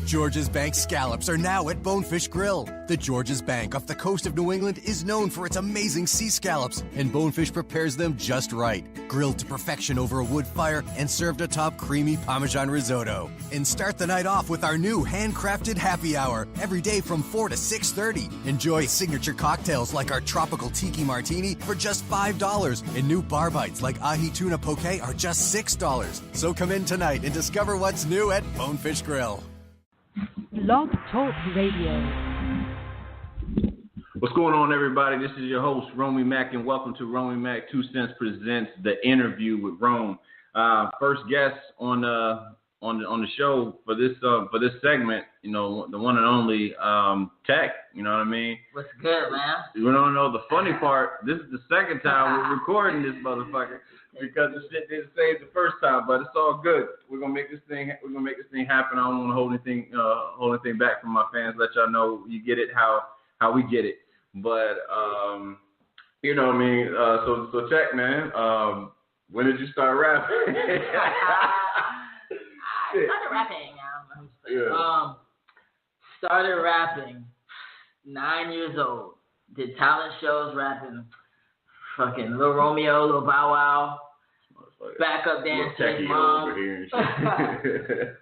George's Bank scallops are now at Bonefish Grill. The George's Bank off the coast of New England is known for its amazing sea scallops, and Bonefish prepares them just right. Grilled to perfection over a wood fire and served atop creamy Parmesan risotto. And start the night off with our new handcrafted happy hour every day from 4 to 6:30. Enjoy signature cocktails like our tropical tiki martini for just $5, and new bar bites like ahi tuna poke are just $6. So come in tonight and discover what's new at Bonefish Grill. Blog Talk Radio. What's going on, everybody? This is your host, Romey-mak, and welcome to Romey-mak 2 Cents presents The Interview with Rome. First guest on the show for this segment, you know, the one and only Teck. You know what I mean? What's good, man? You don't know the funny part. This is the second time we're recording this motherfucker because the shit didn't save the first time, but it's all good. We're gonna make this thing happen. I don't want to hold anything back from my fans. Let y'all know you get it how we get it. But you know what I mean. So check, man. When did you start rapping? I started rapping. Started rapping 9 years old. Did talent shows rapping. Fucking Lil Romeo, Lil Bow Wow. Backup dancers,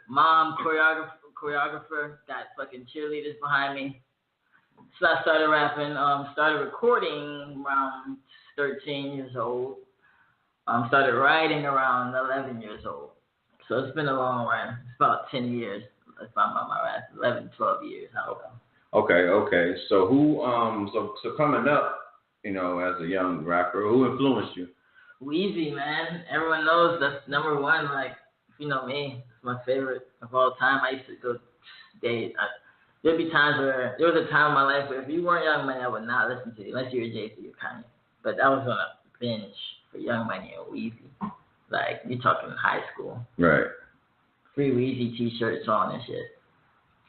mom, choreographer, got fucking cheerleaders behind me. So I started rapping, started recording around 13 years old. Started writing around 11 years old. So it's been a long run. It's about 10 years. If I'm on my rap, 11, 12 years. I don't know. Okay. So who, so coming up, you know, as a young rapper, who influenced you? Weezy, man. Everyone knows that's number one. Like, if you know me, it's my favorite of all time. I used to go date. There'd be times where, there was a time in my life where if you weren't Young Money, I would not listen to you unless you were Jay-Z or Kanye. But I was on a binge for Young Money and Weezy. Like, you're talking high school. Right. Free Weezy t-shirts on and shit.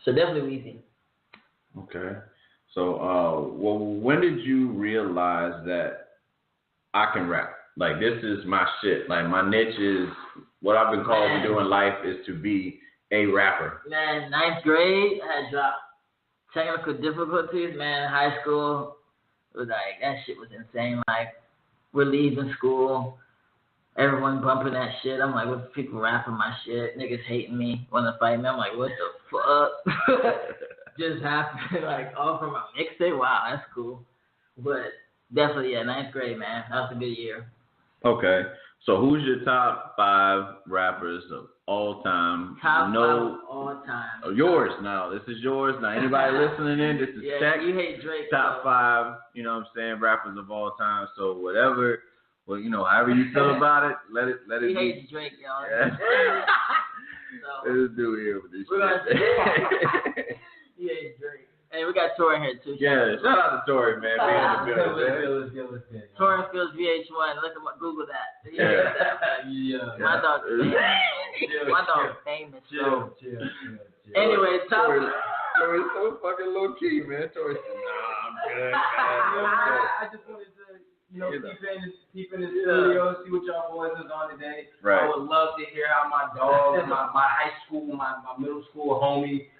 So definitely Weezy. Okay. So, well, when did you realize that I can rap? Like, this is my shit. Like, my niche is, what I've been called to do in life is to be a rapper. Man, 9th grade, I had dropped technical difficulties, man. High school, it was like, that shit was insane. Like, we're leaving school, everyone bumping that shit. I'm like, what people rapping my shit? Niggas hating me, want to fight me. I'm like, what the fuck? Just happened, like, all from a mixtape. Wow, that's cool. But definitely, 9th grade, man. That was a good year. Okay. So who's your top 5 rappers of all time? Top 5 of all time. Oh, yours now. This is yours now. Anybody listening in, this is Teck. You hate Drake. Top 5, you know what I'm saying, rappers of all time. So whatever, well, you know, however you feel about it, let it he be. Hates Drake, y'all. Yeah. So, let's do it here with this shit. He hates Drake. Hey, we got Tori here too. Yeah, shout out to Tori, man. Being in the building, man. Tori Fields VH1. Look at Google that. Yeah. My dog's famous. My dog's famous. Chill. Anyway, top. Tori's so fucking low key, man. Tori said, nah, I'm good. I just wanted to, peep in the studio, see what y'all boys is on today. Right. I would love to hear how my dogs, my high school, my middle school homie,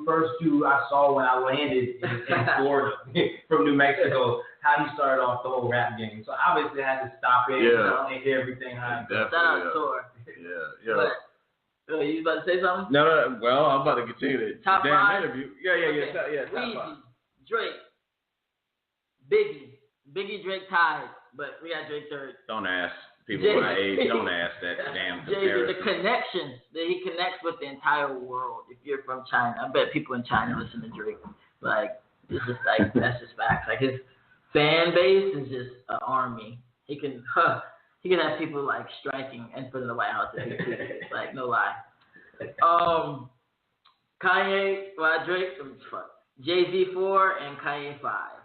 first two I saw when I landed in Florida from New Mexico, how he started off the whole rap game. So obviously I had to stop in and hear everything. Shout out to Tor. Yeah. But, you about to say something? No. Well, I'm about to continue the top damn 5? interview. Yeah. Top Weezy, 5. Drake, Biggie, Drake tied, but we got Drake third. Don't ask people my age. Don't ask that damn comparison. The connection that he connects with the entire world. If you're from China, I bet people in China listen to Drake. Like, it's just like, that's just facts. Like, his fan base is just an army. He can have people like striking in front of the White House. Like, no lie. Kanye, Drake, Jay-Z 4 and Kanye 5.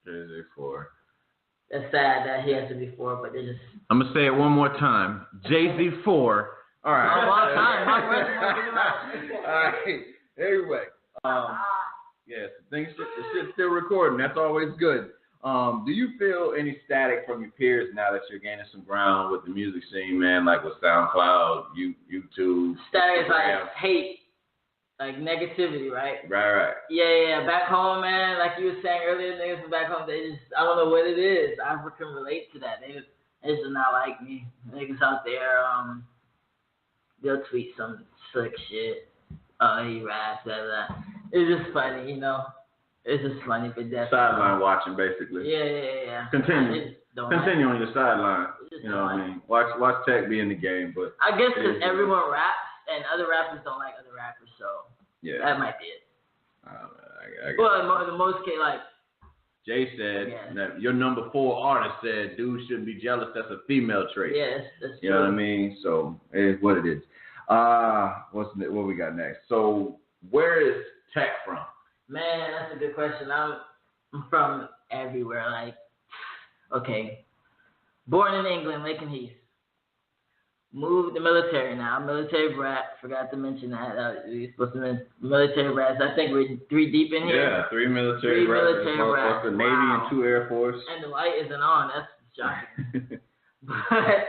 Jay-Z 4. It's sad that he has to be 4, but they're just. I'm gonna say it one more time. Jay-Z 4. All right. All time. All right. Anyway. Yes. The shit's still recording. That's always good. Do you feel any static from your peers now that you're gaining some ground with the music scene, man? Like with SoundCloud, YouTube. Static is like hate. like negativity, right? Right. Yeah. Back home, man, like you were saying earlier, niggas from back home, they just, I don't know what it is. I can relate to that. They just not like me. Niggas out there, they'll tweet some slick shit. He raps, blah. It's just funny, you know. It's just funny, but definitely. Sideline watching, basically. Yeah. Continue on your sideline. You know what I mean? Watch Teck be in the game, but I guess because everyone raps and other rappers don't like other rappers, so that might be it. Well, in the most case, like Jay said, that your number 4 artist said, dude shouldn't be jealous. That's a female trait. Yeah, that's true. You know what I mean? So it is what it is. What we got next? So where is Teck from? Man, that's a good question. I'm from everywhere. Like, okay, born in England, Laken Heath. Moved the military now. Military brat. Forgot to mention that. We're supposed to mention military brats. I think we're 3 deep in here. Yeah, 3 military brats. The Navy and 2 Air Force. And the light isn't on. That's shocking. But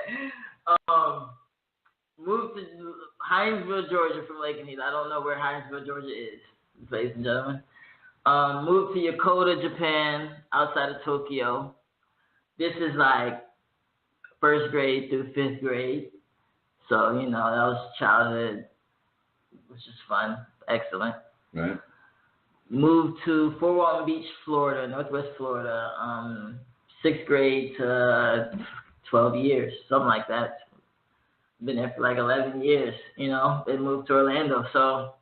moved to Hinesville, Georgia from Laken Heath. I don't know where Hinesville, Georgia is, ladies and gentlemen. Moved to Yokota, Japan, outside of Tokyo. This is like 1st grade through 5th grade. So, you know, that was childhood, which is fun, excellent. Right. Moved to Fort Walton Beach, Florida, Northwest Florida, 6th grade to 12 years, something like that. Been there for like 11 years, you know. Then moved to Orlando. So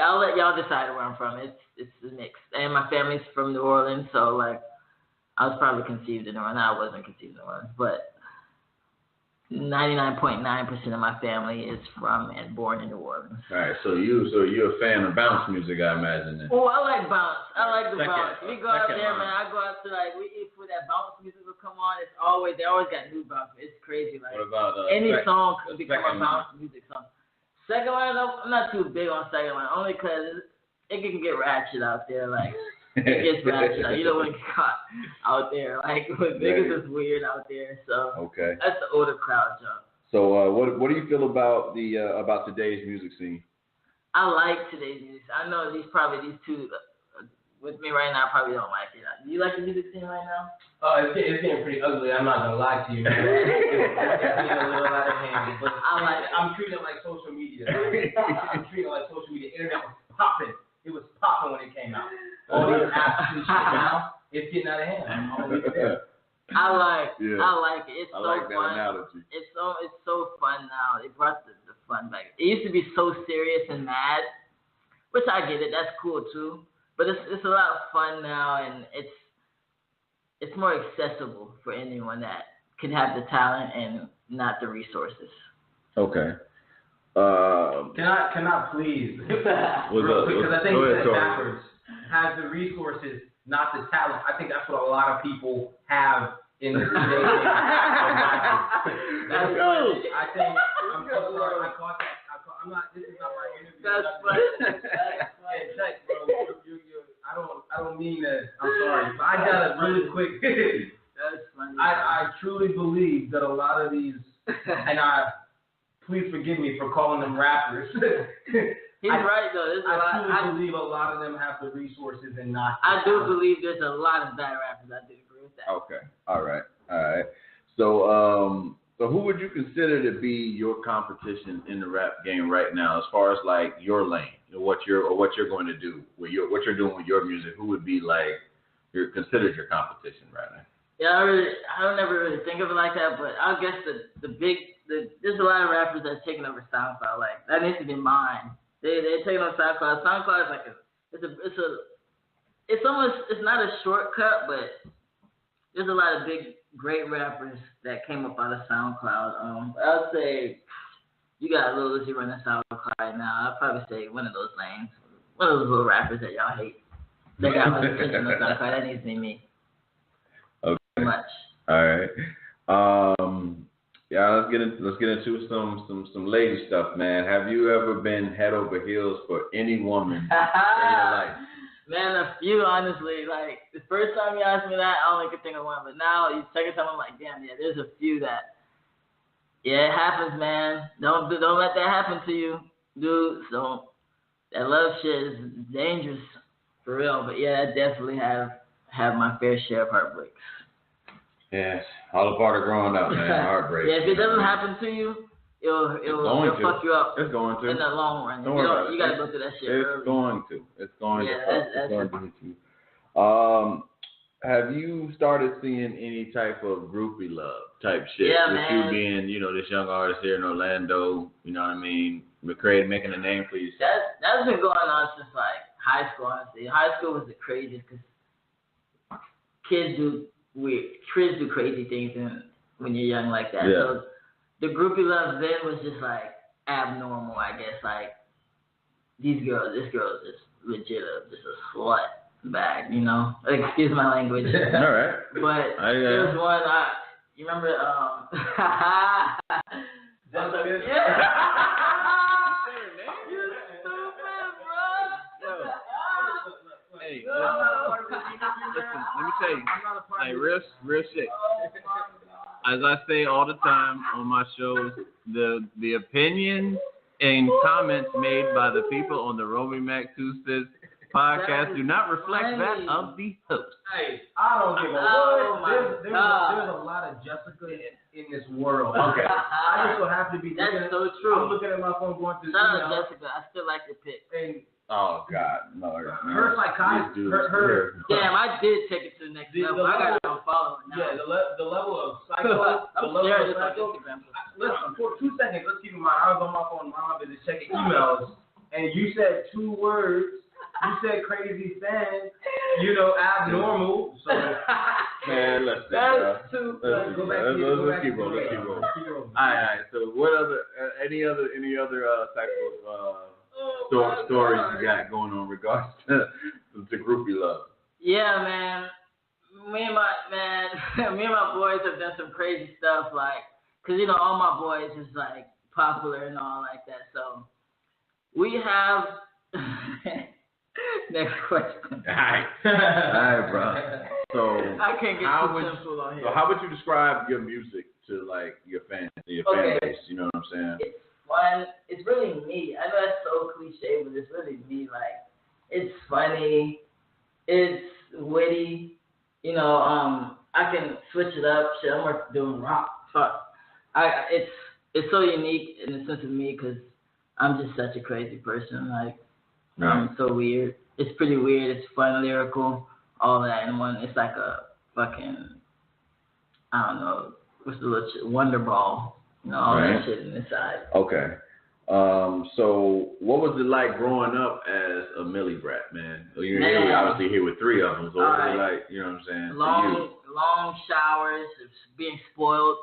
I'll let y'all decide where I'm from. It's a mix. And my family's from New Orleans, so like I was probably conceived in New Orleans. I wasn't conceived in New Orleans, but 99.9% of my family is from and born in New Orleans. All right, so you're a fan of bounce music, I imagine. Then. Oh, I like bounce. I like the bounce. We go out there, man. I go out to like when that bounce music will come on. They always got new bounce. It's crazy. Like what about any song could become a bounce music song. Second line, I'm not too big on second line, only because it can get ratchet out there. Like it gets ratchet. Like, you don't want to get caught out there. Like niggas is weird out there. So that's the older crowd jump. So what do you feel about about today's music scene? I like today's music. I know these two with me right now probably don't like it. Do you like the music scene right now? It's getting pretty ugly. I'm not gonna lie to you, man. It's getting a little out of hand. But I'm treating it like social media. I'm treating it like social media. Internet was popping. It was popping when it came out. All these apps and shit now, it's getting out of hand. I'm gonna leave it there. I like it. It's so like fun. Analogy. It's so fun now. They brought the fun back. It used to be so serious and mad, which I get it. That's cool too. But it's a lot of fun now, and it's more accessible for anyone that can have the talent and not the resources. Okay. Can I please? Because I think it's backwards. Has the resources, not the talent. I think that's what a lot of people have in the today. That's funny. I think I'm so sorry. I caught that. I'm not. This is not my interview. That's funny. Hey, Teck, bro. I don't mean that. I'm sorry. But I got it really quick. That's funny. I truly believe that a lot of these, and please forgive me for calling them rappers. He's right though. I truly believe a lot of them have the resources and not. I do believe there's a lot of bad rappers. I do agree with that. Okay. All right. So who would you consider to be your competition in the rap game right now, as far as like your lane, what you're going to do what you're doing with your music? Who would be like considered your competition right now? Yeah, I don't never really think of it like that, but I guess there's a lot of rappers that's taking over SoundCloud. Like that needs to be mine. They're taking over SoundCloud. SoundCloud is like it's not a shortcut, but there's a lot of great rappers that came up out of SoundCloud. I would say you got Lil Uzi running SoundCloud right now. I'd probably say one of those lanes, one of those little rappers that y'all hate. They got my attention on SoundCloud. That needs to be me. Okay. Much. All right. Yeah, let's get into some lady stuff, man. Have you ever been head over heels for any woman in your life? Man, a few, honestly. Like the first time you asked me that, I only could think of one. But now, the second time, I'm like, damn, yeah, there's a few that. Yeah, it happens, man. Don't let that happen to you, dudes. Don't that love shit is dangerous for real. But yeah, I definitely have my fair share of heartbreaks. Yes, all a part of growing up, man. Heartbreak. Yeah, if it doesn't happen to you, it'll fuck you up. It's going to. In the long run. Don't worry about it. You gotta go through that shit It's early. going to. It's going to hit you. Have you started seeing any type of groupie love type shit? Yeah, with man. you being, you know, this young artist here in Orlando, you know what I mean? Making a name for yourself. That's been going on since like high school, honestly. High school was the craziest because kids do crazy things when you're young like that. Yeah. So the groupie love then was just like abnormal, I guess. Like this girl is just legit, just a slut bag, you know. Excuse my language. All right. But there was one. You remember? You stupid, bro. Hey, listen, let me tell you. Hey, real shit. As I say all the time on my shows, the opinions and comments made by the people on the Romey-mak 2 Says podcast do not reflect that of the host. Hey, I don't give a what. There's a lot of Jessica in this world. Okay. I just so happen to be. That's so true. I'm looking at my phone going through. Shout out Jessica. I still like your pick. And Oh God, no. her psychiatry, her. Damn, I did take it to the next level. I got to follow it now. Yeah, the level of psycho. Listen, for 2 seconds, let's keep in mind. I was on my phone, my business, checking emails, and you said 2 words. You said crazy thing, abnormal. So, man, let's too go back. Let's keep rolling. All right. So, what other, any other type of stories you got going on regards to groupie love? Yeah, man. Me and my boys have done some crazy stuff, like, cause all my boys is like popular and all like that. So we have. Next question. All right, bro. So I can't get too simple on here. So how would you describe your music to like your fan base? You know what I'm saying? It's fun. It's really me. I know that's so cliche, but it's really me. Like, it's funny. It's witty. I can switch it up. Shit, I'm doing rock. Fuck. It's so unique in the sense of me because I'm just such a crazy person. Like. So weird. It's pretty weird. It's fun, lyrical, all that in one. It's like a fucking, I don't know, what's the little shit? Wonder Ball. All that shit inside. Okay. So what was it like growing up as a Millie brat, man? You're here, obviously here with 3 of them. So what was it like, you know what I'm saying? Long showers, being spoiled,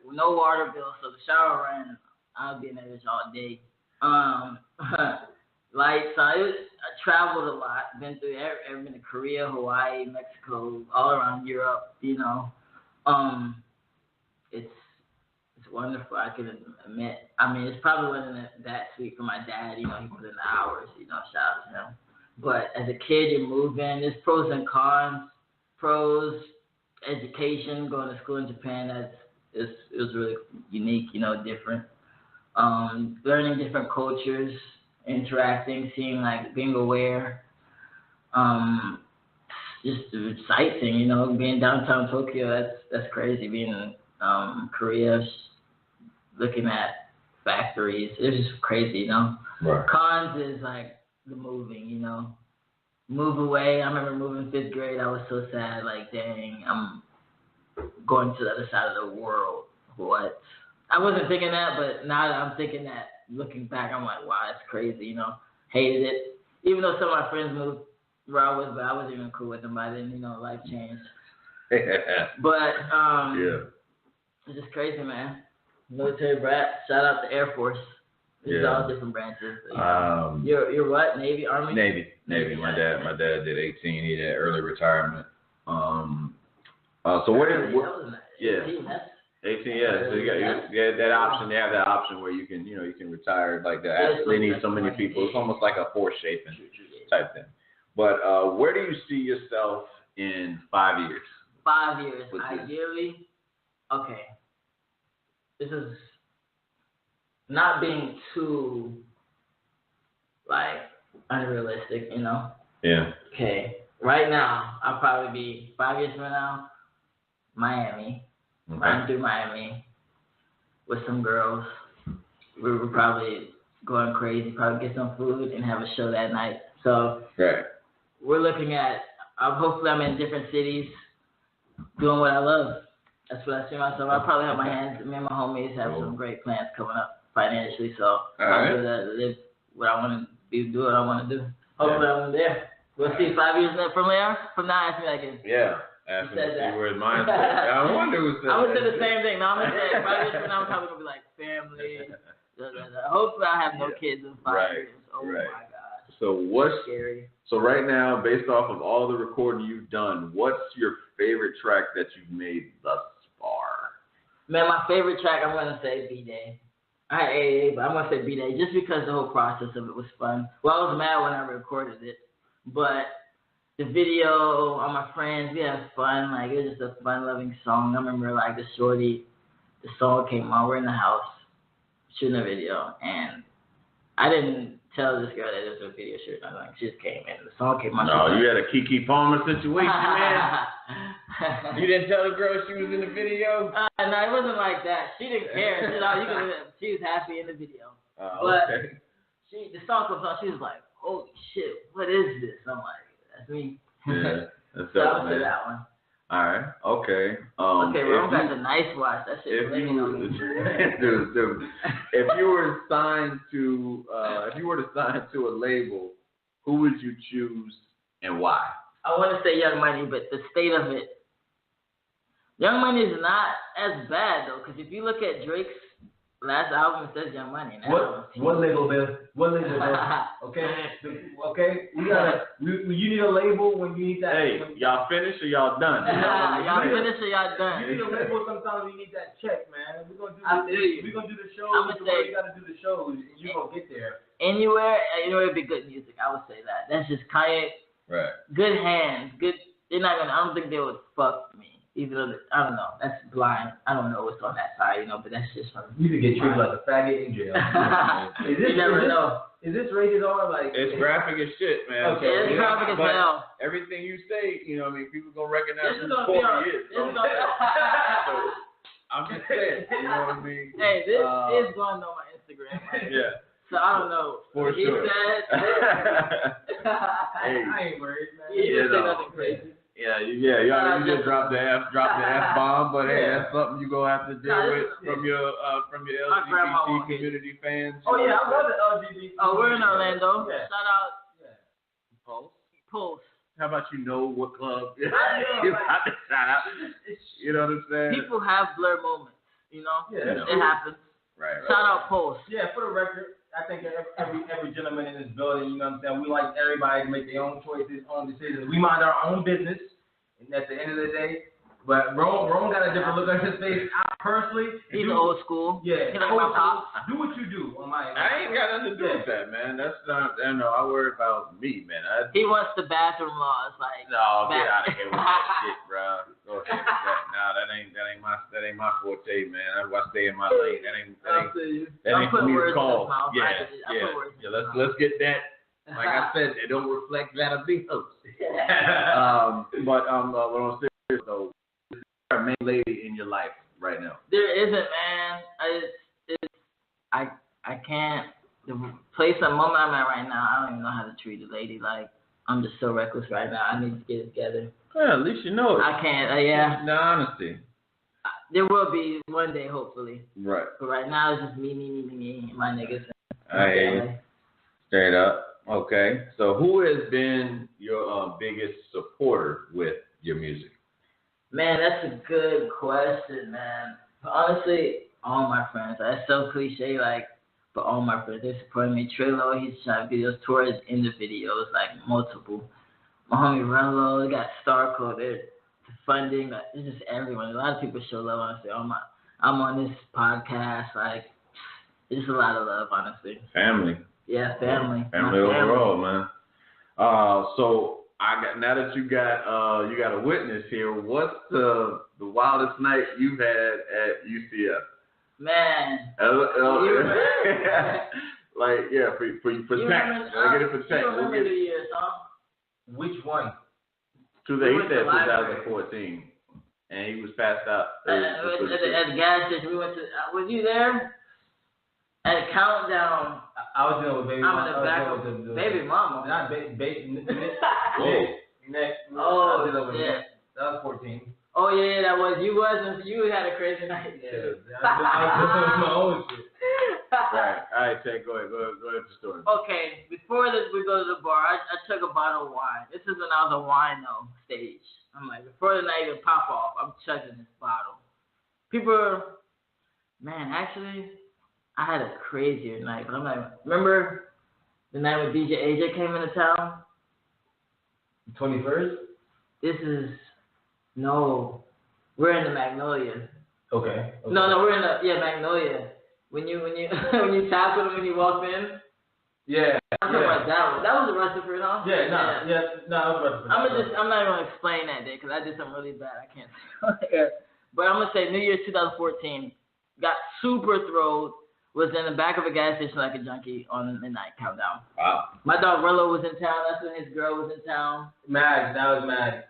no water bill, so the shower ran. I'll be in there all day. I traveled a lot, been through been to Korea, Hawaii, Mexico, all around Europe, It's wonderful, I can admit. I mean, it's probably wasn't that sweet for my dad, he put in the hours, shout out to him. But as a kid, you're moving, there's pros and cons. Pros, education, going to school in Japan, it was really unique, different. Learning different cultures, interacting, seeing, like, being aware, just sightseeing, being downtown Tokyo, that's crazy, being in Korea, looking at factories, it's just crazy, Right. Cons is, like, the moving, move away. I remember moving 5th grade, I was so sad, like, dang, I'm going to the other side of the world, what? I wasn't thinking that, but now that I'm thinking that, looking back, I'm like, wow, that's crazy, hated it. Even though some of my friends moved where I was, but I wasn't even cool with them by then, life changed. But, it's just crazy, man. Military brat, shout out to Air Force. It's all different branches. You're what, Navy, Army? Navy. My dad did 18, he had early retirement. So what did, 18, yeah. So you got that option. They have that option where you can retire like that. They need so many people. It's almost like a force shaping type thing. But where do you see yourself in 5 years? 5 years, ideally. Okay. This is not being too like unrealistic, you know. Yeah. Okay. Right now, I'll probably be 5 years from now, Miami. Riding through Miami with some girls. We were probably going crazy, probably get some food and have a show that night. So we're looking at, hopefully I'm in different cities doing what I love. That's what I see myself. I'll probably have my hands, me and my homies have some great plans coming up financially. So I'll do that, live what I want to be, do what I want to do. Hopefully I'm there. We'll see 5 years from there. From now, ask me again. Yeah. Ask me to see where his mind's at. I wonder who said that. I would say the same thing. No, I'm going to say 5 years from now, I'm probably going to be like family. Hopefully I have no kids in 5 years. Oh my gosh. So what's scary? So right now, based off of all the recording you've done, what's your favorite track that you've made thus far? Man, my favorite track, I'm going to say B-Day. I hate AA, but I'm going to say B-Day just because the whole process of it was fun. Well, I was mad when I recorded it, but the video, all my friends, we had fun. Like, it was just a fun-loving song. I remember, like, the song came on. We're in the house shooting a video, and I didn't tell this girl that it was a video shoot. Like, she just came in. The song came on. No, you had a Keke Palmer situation, man. You didn't tell the girl she was in the video? No, it wasn't like that. She didn't care. She was happy in the video. But the song comes on. She was like, holy shit, what is this? I'm like, that's me. Yeah, that's so up, I would man. say that one. All right, okay. Okay, Rome got the nice watch. That shit is ringing on me. Dude, if you were signed to a label, who would you choose and why? I want to say Young Money, but the state of it, Young Money is not as bad though, because if you look at Drake's last album, it says Young Money. What label, Bill? What label, Bill? Okay, okay. You need a label when you need that. Hey, y'all finished or y'all done? Y'all finished or y'all done? You need a label sometimes when you need that check, man. We're gonna do the shows. You gotta do the shows, and you gonna get there. Anywhere it'd be good music. I would say that. That's just Kanye. Right. Good hands. Good. They're not gonna. I don't think they would fuck me. Even though I don't know, that's blind. I don't know what's on that side, but that's just from. You could get treated like a faggot in jail. You never know. Is this rated R? Like it's graphic as shit, man. Okay, it's graphic as hell. Everything you say, people gonna recognize who the Corey is. So I'm just saying, you know what I mean? Hey, this is going on my Instagram. Yeah. So I don't know. For he sure. Said, hey, I ain't worried, man. He didn't say nothing crazy. You just dropped the F-bomb, but hey, that's something you gonna have to deal with from your LGBT community fans. Oh yeah, I love the LGBT. Oh, we're in Orlando. Yeah. Shout out. Pulse. Pulse. How about you know what club? You about to shout out. You know what I'm saying? People have blur moments. Yeah, it happens. Right. Shout out Pulse. Yeah, for the record, I think every gentleman in this building, you know what I'm saying, we like everybody to make their own choices, own decisions. We mind our own business, and at the end of the day, but Rome got a different look on his face. I personally, he's old school. Yeah, he like my pops. Do what you do on my end. I ain't got nothing to do with that, man. That's not. I worry about me, man. He wants the bathroom laws, like. No, get out of here with that shit, bro. Go ahead. That ain't my forte, man. I stay in my lane. That ain't for me to call. Yeah. Let's get that. Like I said, it don't reflect that of the host. But what I'm serious though. A main lady in your life right now? There isn't, man. I can't. The place and moment I'm at right now, I don't even know how to treat a lady. Like, I'm just so reckless right now. I need to get it together. Yeah, at least you know it. I can't. Yeah. No honesty. There will be one day, hopefully. Right. But right now it's just me, and my niggas. Straight up. Okay. So who has been your biggest supporter with your music? Man, that's a good question, man. Honestly, all my friends. That's so cliche, but all my friends, they're supporting me. Trillo, he's shot videos, towards in the videos, multiple. My homie Rello, they got Starco, they're funding, it's just everyone. A lot of people show love, honestly. I'm on this podcast, it's just a lot of love, honestly. Family. Yeah, family. Family overall, man. So now that you got a witness here, what's the wildest night you've had at UCF? Man. Like, yeah, for Teck. I get it for Teck. You remember the year, song? Which one? He said 2014, and he was passed out. At the gas station, we went to. Was you there? At a countdown. I was there with baby mama. I'm in the back of baby mama. Not baby. Next. Oh, yeah. That was 14. Oh yeah, that was you. You had a crazy night. Yeah, I was my own shit. Right. All right, Teck, go ahead with the story. Okay, before this, we go to the bar. I took a bottle of wine. This is when I was a wino stage. I'm like, before the night even pop off, I'm chugging this bottle. People, man, actually, I had a crazier night. But I'm like, remember the night when DJ AJ came into town? 21st? We're in the Magnolia. Okay. No, we're in the Magnolia. When you tapped him when you walked in. Yeah. I'm talking about that one. That was a Rutherford, huh? Yeah, no, that was Rutherford. I'm not even gonna explain that day because I did something really bad. I can't say. But I'm gonna say New Year's 2014. Got super thrilled. Was in the back of a gas station like a junkie on midnight countdown. Wow. My dog Rello was in town. That's when his girl was in town. That was Mag.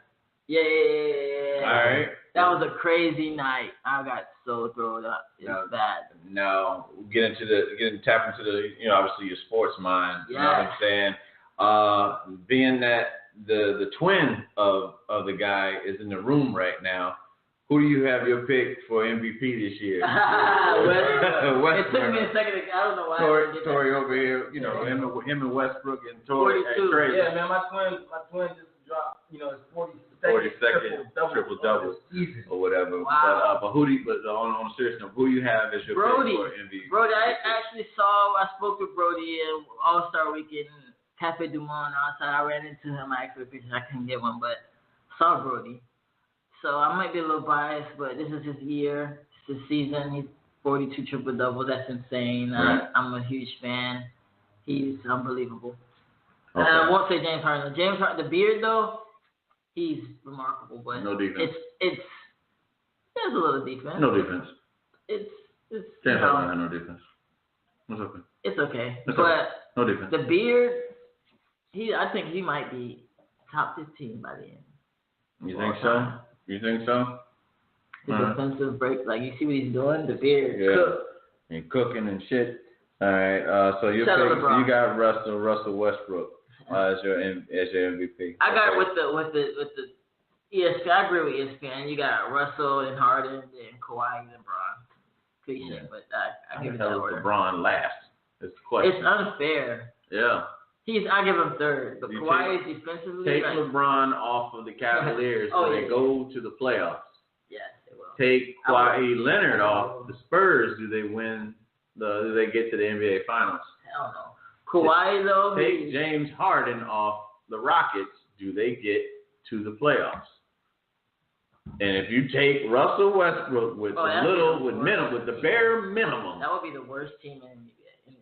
Yeah. All right. That was a crazy night. I got so thrown up. It was bad. Now, tap into the, obviously your sports mind. You know what I'm saying? Being that the twin of the guy is in the room right now, who do you have your pick for MVP this year? It took me a second. I don't know why. Tory over here, him and Westbrook and Tory. 42. Yeah, man, my twin just dropped, his 42nd triple double or whatever. Wow. But on a serious note, who you have as your pick for MVP? Brody, I spoke with Brody in All-Star Weekend, Cafe Du Monde outside. I ran into him. I asked for a picture. I couldn't get one, but saw Brody. So I might be a little biased, but this is his year. It's his season. He's 42 triple doubles. That's insane. Right. I'm a huge fan. He's unbelievable. Okay. I won't say James Harden. James Harden, the beard though, he's remarkable. But no defense. There's a little defense. No defense. It's James Harden had no defense. It's okay. It's okay. It's but okay. No defense. The beard, I think he might be top 15 by the end. You think so? You think so? His defensive break, like you see what he's doing, the beard, cook. And cooking and shit. All right. So you got Russell Westbrook as your MVP. I got with the ESPN. I agree with ESPN. You got Russell and Harden and Kawhi and LeBron. Cliche, but I give it that order. LeBron last. It's the question. It's unfair. Yeah. I give him third, but Kawhi is defensively. Take LeBron off of the Cavaliers so they go to the playoffs. Yes, they will. Take Kawhi Leonard off the Spurs. Do they win? Do they get to the NBA Finals? Hell no. Kawhi though. Take James Harden off the Rockets. Do they get to the playoffs? And if you take Russell Westbrook with the bare minimum, that would be the worst team in the NBA.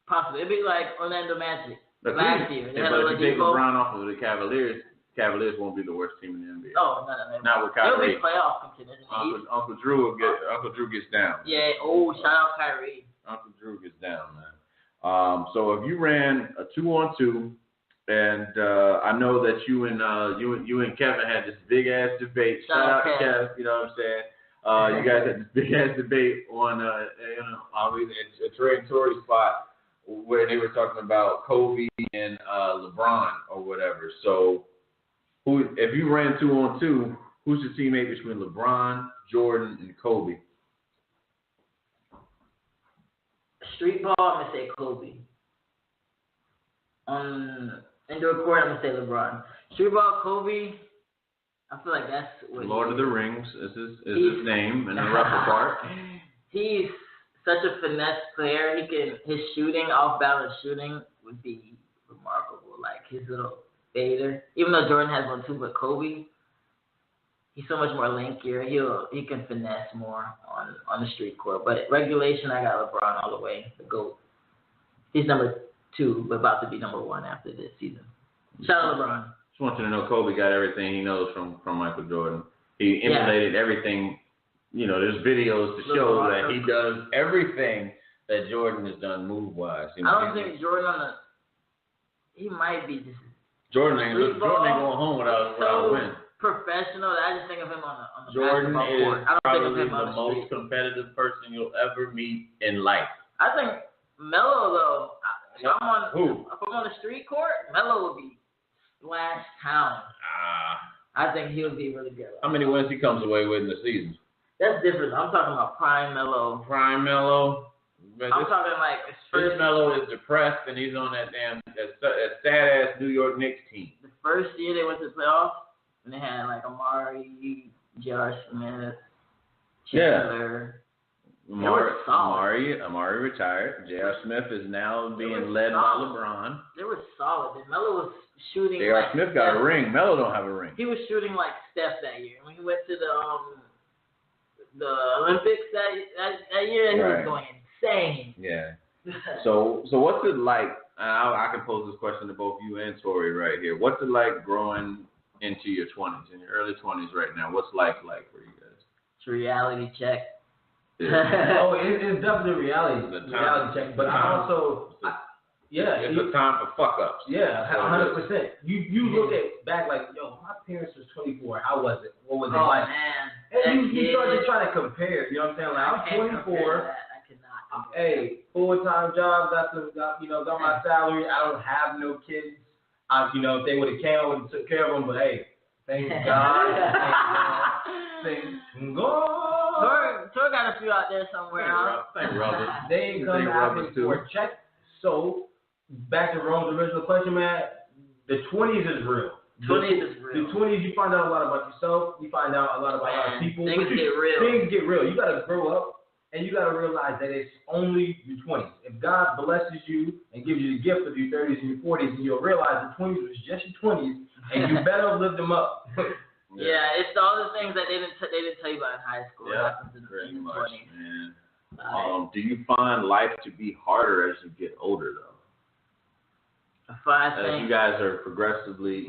Possibly, it'd be like Orlando Magic last year. But if you take LeBron off of the Cavaliers won't be the worst team in the NBA. Oh no. Not with Kyrie. They'll be playoff contenders. Uncle Drew gets down. Yeah. Oh, shout out Kyrie. Uncle Drew gets down, man. So if you ran a 2-on-2, and I know that you and Kevin had this big ass debate. Shout out to Kevin. You know what I'm saying? You guys had this big ass debate on a Trey and Tory spot where they were talking about Kobe and LeBron or whatever. So, if you ran 2-on-2, who's your teammate between LeBron, Jordan, and Kobe? Street ball, I'm gonna say Kobe. Indoor court, I'm gonna say LeBron. Street ball, Kobe. I feel like that's what Lord of the Rings is his name in the rougher part. He's such a finesse player. His shooting, off balance shooting, would be remarkable. Like his little fader. Even though Jordan has one too, but Kobe, he's so much more lankier. He can finesse more on the street court. But regulation, I got LeBron all the way. The GOAT. He's number 2, but about to be number 1 after this season. Shout out LeBron. Just want you to know Kobe got everything he knows from Michael Jordan. He emulated everything. There's videos to show that he does everything that Jordan has done move-wise. I don't think Jordan he might be just. Jordan ain't going home without a win. Professional. I just think of him on the Jordan basketball court. is I don't probably think of him on the the most street. competitive person you'll ever meet in life. I think Melo though. If I'm on the street court, Melo would be splash town. I think he would be really good. How many wins he comes away with in the season? That's different. I'm talking about prime Melo. Prime Melo. I'm talking like his first. Melo is depressed and he's on that sad ass New York Knicks team. The first year they went to the playoffs and they had like Amari, J.R. Smith, Chandler. Amari retired. J.R. Smith is now being led by LeBron. They were solid. And Melo was shooting. J.R. Smith got a ring. Melo don't have a ring. He was shooting like Steph that year. When he went to the Olympics that year, he was going insane. Yeah. So what's it like? I can pose this question to both you and Tori right here. What's it like growing into your 20s, in your early 20s right now? What's life like for you guys? It's a reality check. Yeah. It's definitely a reality check. But it's a time for fuck ups. Yeah, 100%. You look at back like, yo, my parents was 24. How was it? What was it like? Man. And you start to try to compare. You know what I'm saying? Like, I'm 24. Hey, full-time job, got my salary. I don't have no kids. If they would have came, I would have took care of them. But hey, thank God. Thank God. Tor got a few out there somewhere. Thank Robert. They ain't coming asking for a check. So back to Rome's original question, man. The 20s is real. The 20s, you find out a lot about yourself. You find out a lot about other people. Things get real. You got to grow up. And you got to realize that it's only your 20s. If God blesses you and gives you the gift of your 30s and your 40s, and you'll realize the 20s was just your 20s, and you better live them up. Yeah, it's all the things that they didn't tell you about in high school. Yeah, pretty much, man. Do you find life to be harder as you get older, though? As you guys are progressively,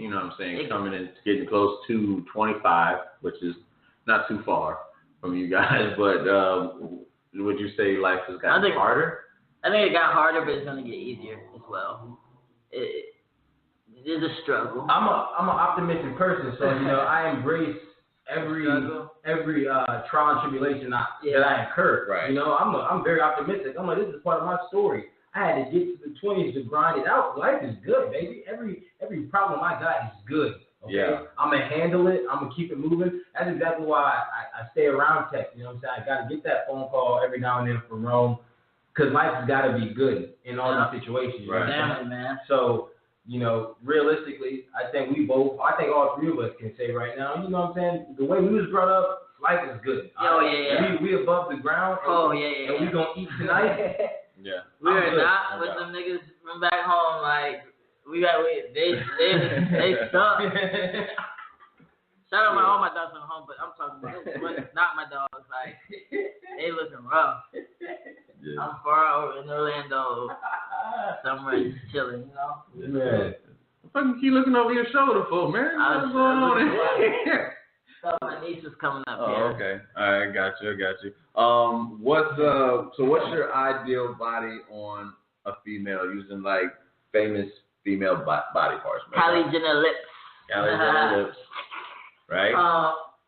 coming in, getting close to 25, which is not too far from you guys, but would you say life has gotten harder? I think it got harder, but it's going to get easier as well. It is a struggle. I'm an optimistic person, so I embrace every trial and tribulation that I incurred. Right. I'm very optimistic. I'm like, this is part of my story. I had to get to the 20s to grind it out. Life is good, baby. Every problem I got is good. Okay? Yeah. I'm going to handle it. I'm going to keep it moving. That's exactly why I stay around Teck. You know what I'm saying? I got to get that phone call every now and then from Rome because life has got to be good in all these situations. Right. Family, man. So, realistically, I think all three of us can say right now, you know what I'm saying? The way we was brought up, life is good. We above the ground. And we going to eat tonight. Yeah. We are not with them niggas from back home. Like, they suck. Shout out all my dogs from home, but I'm talking about not my dogs. Like, they looking rough. Yeah. I'm far over in Orlando, somewhere just chilling, Man. What the fuck you keep looking over your shoulder for, man? What's going on in here? So my niece is coming up here. Oh, okay. All right, got you. What's your ideal body on a female using like famous female body parts? Kylie Jenner lips. Right?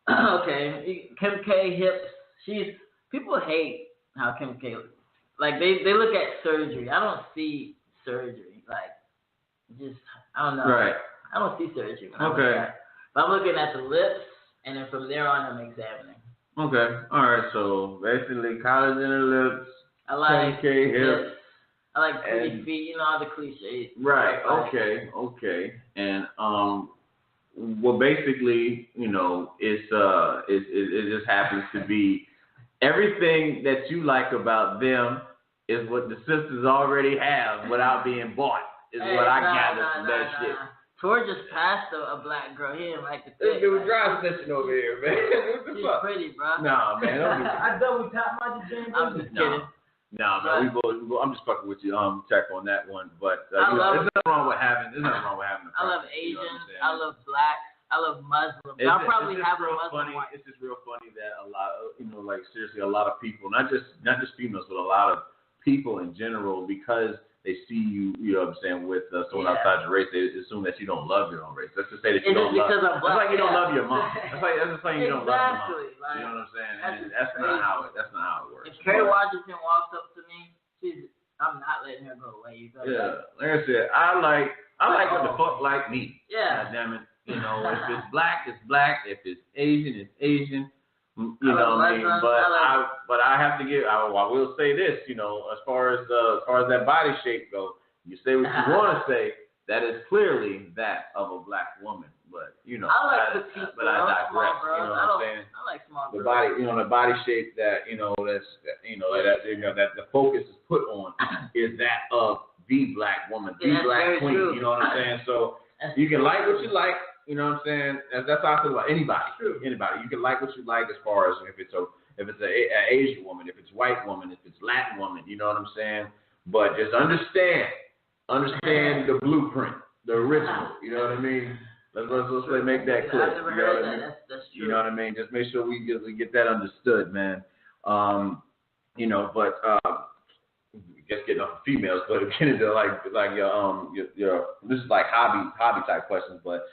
Okay. Kim K hips. People hate how Kim K looks. Like they look at surgery. I don't see surgery. Like I don't know. Right. I don't see surgery. But I'm looking at the lips, and then from there on, I'm examining. Okay. All right. So basically, Kylie Jenner lips. I like Kim K hips. I like pretty feet. All the cliches. Right. Okay. And well, basically, it just happens to be everything that you like about them is what the sisters already have without being bought. What I gathered from that shit. Tor just passed a black girl. He didn't like the This dude dry snitching over here, man. She's pretty, bro. Nah, man. I double tap my James. I'm just kidding. Nah, man. I'm just fucking with you. Check on that one, but there's nothing wrong with having. I love Asians. I love blacks. I love Muslims. I'll probably have a Muslim wife. It's just real funny that a lot of, seriously, a lot of people, not just females, but a lot of people in general, because they see you, you know what I'm saying, with someone outside your race, they assume that you don't love your own race. That's to say that you don't love. That's like you don't love your mom. That's just saying you don't love your mom. Like, you know what I'm saying? And that's not how it works. If Kerry Washington walks up to me, I'm not letting her go away. Yeah, like I said, I like what the fuck like me. Yeah. God damn it. You know, if it's black, it's black. If it's Asian, it's Asian. You know what I mean? But I have to give. I will say this. You know, as far as that body shape goes, you say what you want to say. That is clearly that of a black woman. But you know, I digress. You know what I'm saying? I like small girls. The body, you know, the body shape that that the focus is put on is that of the black woman, the black queen. True. You know what I'm saying? So you can like what you like. You know what I'm saying? That's how I feel about anybody. True. Anybody. You can like what you like as far as if it's an Asian woman, if it's white woman, if it's Latin woman. You know what I'm saying? But just understand the blueprint, the original. You know what I mean? Let's make that clear. I've never heard that. That's true. You know what I mean? Just make sure we get that understood, man. You know, but just getting off the females, but getting into like your this is like hobby type questions, but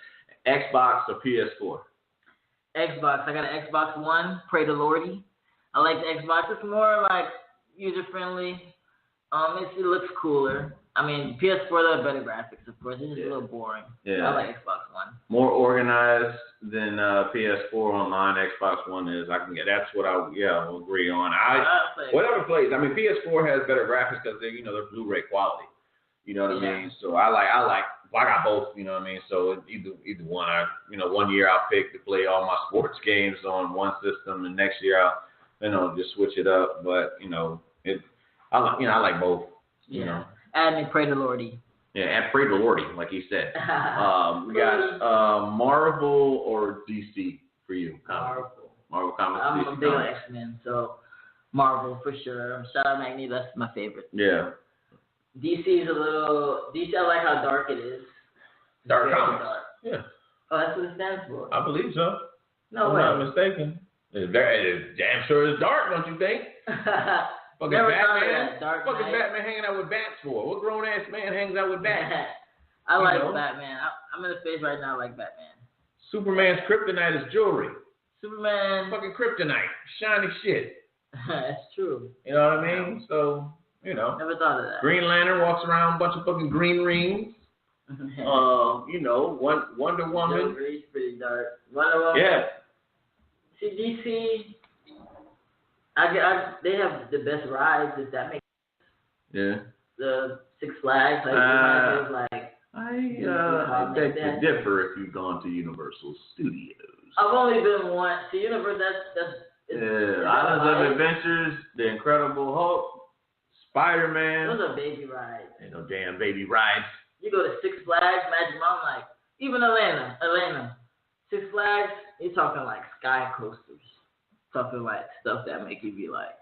Xbox or PS4? Xbox. I got an Xbox One. Pray the Lordy. I like the Xbox. It's more like user friendly. It looks cooler. I mean, PS4 they have better graphics, of course. It's just a little boring. Yeah. I like Xbox One. More organized than PS4 online. Xbox One is. That's what I'll agree on. Whatever plays. I mean, PS4 has better graphics because they're Blu-ray quality. You know what I mean? So I got both. You know what I mean? So either one. 1 year I'll pick to play all my sports games on one system, and next year I'll just switch it up. But I like both. You know. And pray the Lordy. Yeah, and pray the Lordy, like he said. We got Marvel or DC for you? Marvel Comics. I'm a big X-Men, so Marvel for sure. Shout out Magneto, that's my favorite. Yeah. DC is DC, I like how dark it is. Dark comics. Yeah. Oh, that's what it stands for. I believe so. No way. I'm not mistaken. It's damn sure it's dark, don't you think? Fucking Batman. Batman hanging out with bats for? What grown ass man hangs out with bats? I like Batman. I'm in the phase right now. I like Batman. Superman's kryptonite is jewelry. Superman. Fucking kryptonite, shiny shit. That's true. You know what I mean? So never thought of that. Green Lantern walks around with a bunch of fucking green rings. Wonder Woman. He's pretty dark. Wonder Woman. Yeah. See, DC. they have the best rides, if that makes sense. Yeah. The Six Flags, I beg to differ if you've gone to Universal Studios. I've only been once to Universal. Islands of Adventures, The Incredible Hulk, Spider-Man. Those are baby rides. Ain't no damn baby rides. You go to Six Flags, Magic Mountain, even Atlanta. Six Flags, you're talking like sky coasters. Talking like stuff that make you be like,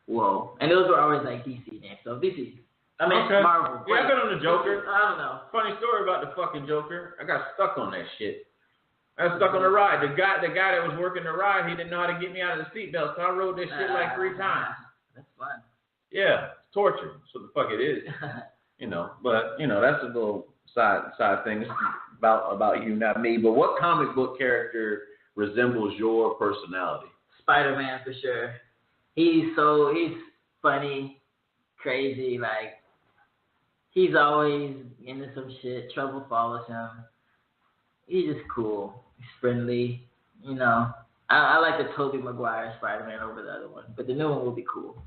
whoa. And those were always like DC names. So DC. Marvel. Yeah, I've been on the Joker. I don't know. Funny story about the fucking Joker. I got stuck on that shit. I got stuck on the ride. The guy that was working the ride, he didn't know how to get me out of the seatbelt, so I rode that shit like 3 times. That's fun. Yeah, it's torture. So the fuck it is. But that's a little side thing. It's about you, not me. But what comic book character resembles your personality? Spider-Man for sure. He's funny, crazy, he's always into some shit. Trouble follows him. He's just cool. He's friendly. I like the Tobey Maguire Spider-Man over the other one, but the new one will be cool.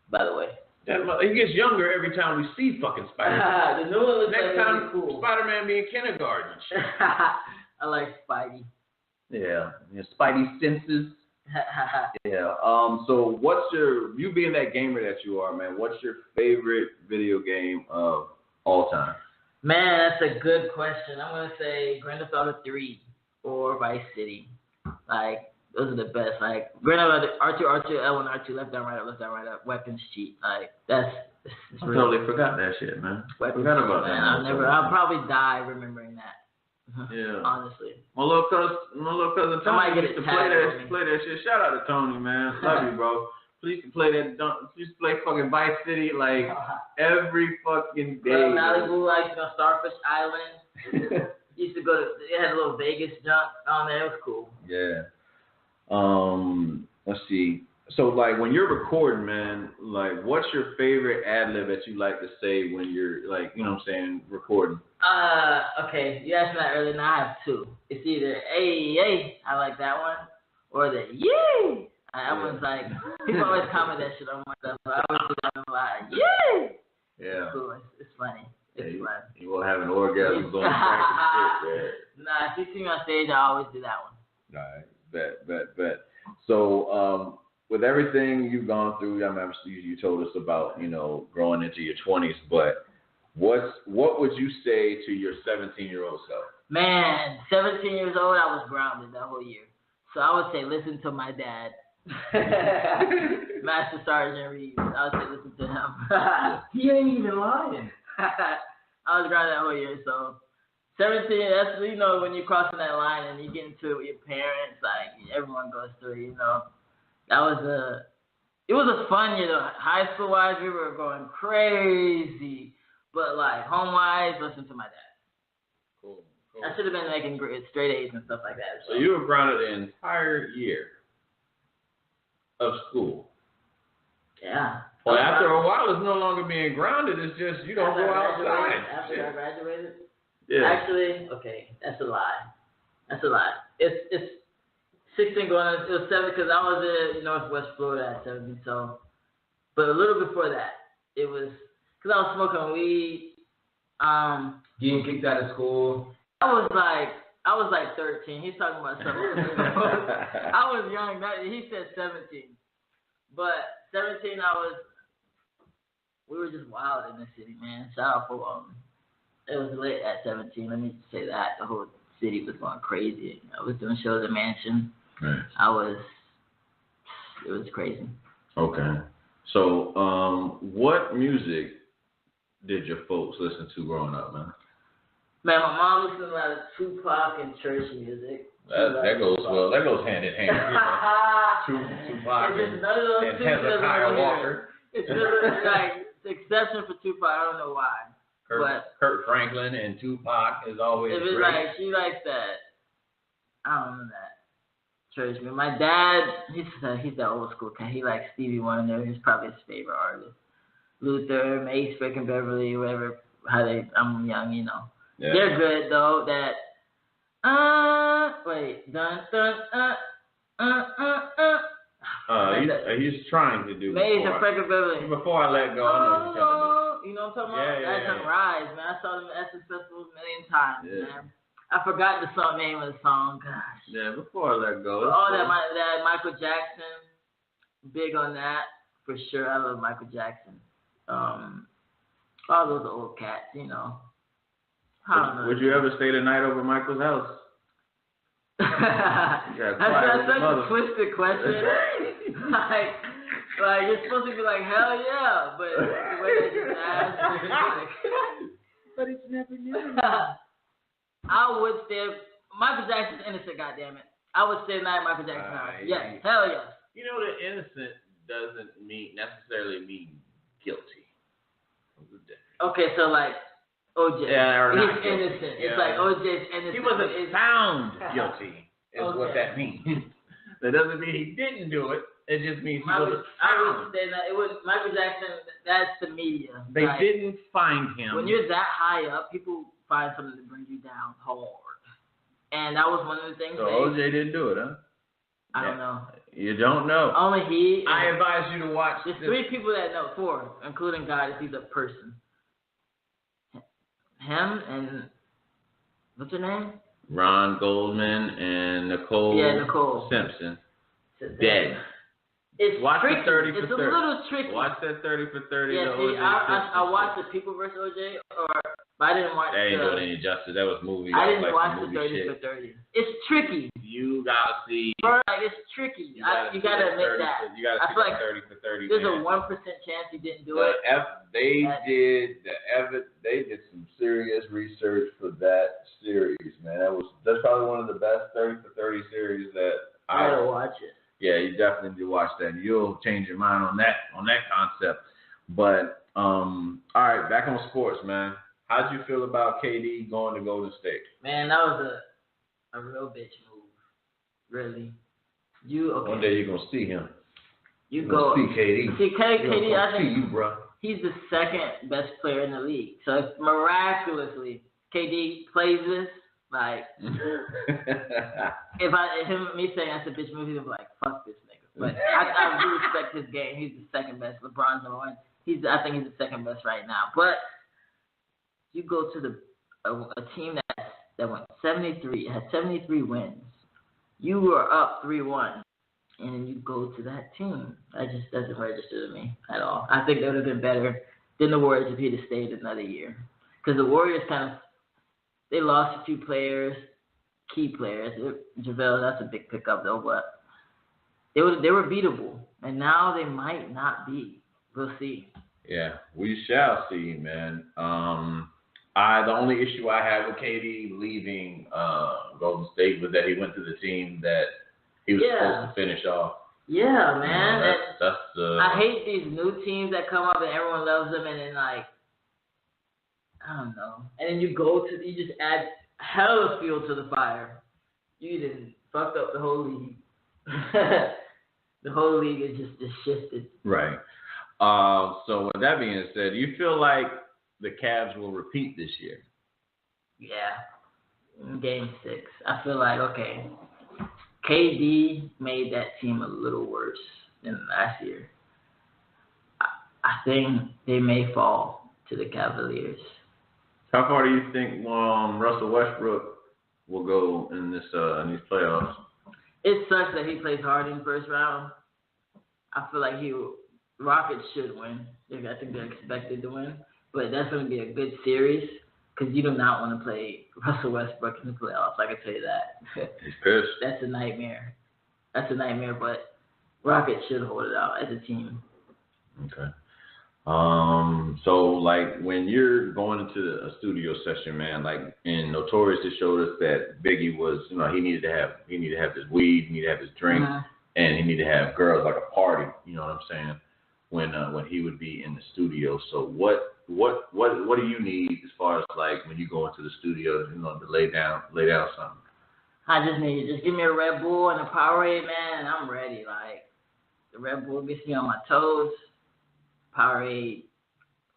By the way. He gets younger every time we see fucking Spider-Man. The new one looks next like time cool. Spider-Man be in kindergarten. I like Spidey. Yeah, Spidey senses. Yeah. So you being that gamer that you are, man, what's your favorite video game of all time? Man, that's a good question. I'm going to say Grand Theft Auto 3 or Vice City. Those are the best. Grand Theft Auto R2, L1, R2, left down, right up, weapons cheat. I totally forgot that shit, man. Forgot about that. I'll probably die remembering that. Yeah. Honestly. My little cousin Tony used to play that shit. Shout out to Tony, man. Love you, bro. Police used to play that. Used to play fucking Vice City like every fucking day. Malibu, I used to go to Starfish Island. Used to go to. They had a little Vegas jump on there. It was cool. Yeah. Let's see. So like when you're recording, man, like what's your favorite ad lib that you like to say when you're like, you know what I'm saying, recording? Okay, you asked me that earlier. Now I have two. It's either hey, I like that one, or the yay. That one's like people always comment that shit on my stuff. But I always do that one a lot. Yay. Yeah. It's cool. It's funny. It's fun. You will have an orgasm going crank and shit. Nah, if you see me on stage, I always do that one. All right, bet. So, with everything you've gone through, I mean, you told us about, you know, growing into your 20s, but what would you say to your 17-year-old self? Man, 17 years old, I was grounded that whole year. So I would say listen to my dad. Master Sergeant Reeves. I would say listen to him. He ain't even lying. I was grounded that whole year, so 17, that's, you know, when you're crossing that line and you get into it with your parents, like, everyone goes through, you know. It was a fun year, though. High school-wise, we were going crazy. But, like, home-wise, listen to my dad. Cool. I should have been making straight A's and stuff like that. So you were grounded the entire year of school. Yeah. Well, after a while, it's no longer being grounded. It's just you don't go outside. After I graduated? Yeah. Actually, okay, that's a lie. It's 16 going on. It was 7 because I was in Northwest Florida at 17. So, but a little before that, it was because I was smoking weed. Getting kicked out of school. I was like 13. He's talking about something. I was young. He said 17, but 17 we were just wild in the city, man. Shout out for it was lit at 17. Let me just say that the whole city was going crazy. I was doing shows at Mansion. Right. It was crazy. Okay. So, what music did your folks listen to growing up, man? Man, my mom listened to a lot of Tupac and church music. That goes well. That goes hand in hand. You know? Tupac and Hezekiah Walker. It's really like the exception for Tupac. I don't know why. Kurt Franklin and Tupac is always great. Like she likes that. I don't know that church music. My dad, he's that old school cat. He likes Stevie Wonder. He's probably his favorite artist. Luther, Mace, Frickin' Beverly, whatever. I'm young, you know. Yeah. They're good though. That he's trying to do. Mace and Frickin' Beverly. Before I let go, I know what you're trying to do. You know what I'm talking about? That's on Rise, man. I saw them at Essence Festival a million times, man. I forgot the name of the song. Gosh. Yeah, before I let go. That Michael Jackson, big on that for sure. I love Michael Jackson. All those old cats, you know. Would you ever stay the night over Michael's house? That's such a twisted question. Like you're supposed to be like, hell yeah, but the way they just asked, but it's never new. I would stay. Michael Jackson's innocent, goddammit. I would stay the night at Michael Jackson's house. Yes, hell yes. You know, the innocent doesn't necessarily mean guilty. Okay, so like OJ. Yeah, he's innocent. Yeah. It's like OJ's innocent. He wasn't found guilty, is what that means. That doesn't mean he didn't do it. It just means he wasn't found. Michael Jackson, that's the media. They didn't find him. When you're that high up, people find something to bring you down hard. And that was one of the things. So OJ didn't do it, huh? I don't know. You don't know. Only he. I advise you to watch. There's 3 people that know, 4, including God, if he's a person. Him and what's her name? Ron Goldman and Nicole Simpson. Dead. It's watch tricky. The 30 for 30. It's a little tricky. Watch that 30 for 30. Yeah, see, I watched the People vs. OJ, but I didn't watch. That ain't doing any justice. That was movie. I didn't watch the 30 shit. for 30. It's tricky. You gotta see. It's tricky. You gotta admit that. You gotta see like 30 for 30. There's a 1% chance he didn't do it. They did some serious research for that series, man. That's probably one of the best 30 for 30 series that I gotta watch it. Yeah, you definitely definitely need to watch that. And you'll change your mind on that concept. But all right, back on sports, man. How'd you feel about KD going to Golden State? Man, that was a real bitch move. Really. One day you're gonna see him. You go see KD. See KD. I think you, bro. He's the second best player in the league. So if miraculously KD plays this, like, me saying that's a bitch move, he'll be like, fuck this nigga. But I do respect his game. He's the second best. LeBron's number one. I think he's the second best right now. But you go to a team that went 73, had 73 wins. You were up 3-1, and then you go to that team. That just doesn't register to me at all. I think they would have been better than the Warriors if he'd have stayed another year. Because the Warriors they lost a few players, key players. JaVale, that's a big pickup though, but they were beatable, and now they might not be. We'll see. Yeah, we shall see, man. The only issue I had with KD leaving Golden State was that he went to the team that he was supposed to finish off. Yeah, man. I hate these new teams that come up and everyone loves them, and then I don't know. And then you just add hell of fuel to the fire. You just fucked up the whole league. The whole league is just shifted. Right. So with that being said, do you feel like the Cavs will repeat this year? Yeah. In Game 6. I feel like, okay, KD made that team a little worse than last year. I think they may fall to the Cavaliers. How far do you think Russell Westbrook will go in these playoffs? It sucks that he plays hard in the first round. I feel like Rockets should win. I think they're expected to win. But that's going to be a good series because you do not want to play Russell Westbrook in the playoffs. I can tell you that. He's pissed. That's a nightmare. But Rockets should hold it out as a team. Okay. So like when you're going into a studio session, man, like in Notorious, it showed us that Biggie was, he needed to have his weed, he needed to have his drink, and he needed to have girls, like a party. You know what I'm saying? When he would be in the studio. So what do you need as far as like when you go into the studio, to lay down something? I just give me a Red Bull and a Powerade, man, and I'm ready. Like the Red Bull gets me on my toes. Powerade,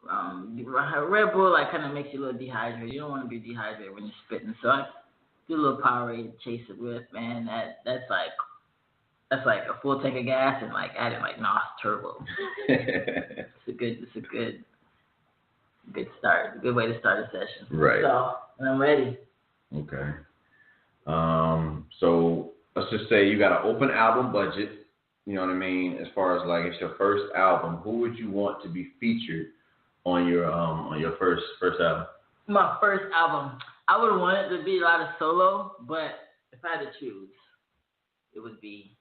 Red Bull kind of makes you a little dehydrated. You don't want to be dehydrated when you're spitting. So I do a little Powerade to chase it with, man. That's like a full tank of gas and adding NOS turbo. It's a good start. A good way to start a session. Right. So I'm ready. Okay. So let's just say you got an open album budget. You know what I mean? As far as it's your first album, who would you want to be featured on your first album? My first album, I would want it to be a lot of solo, but if I had to choose, it would be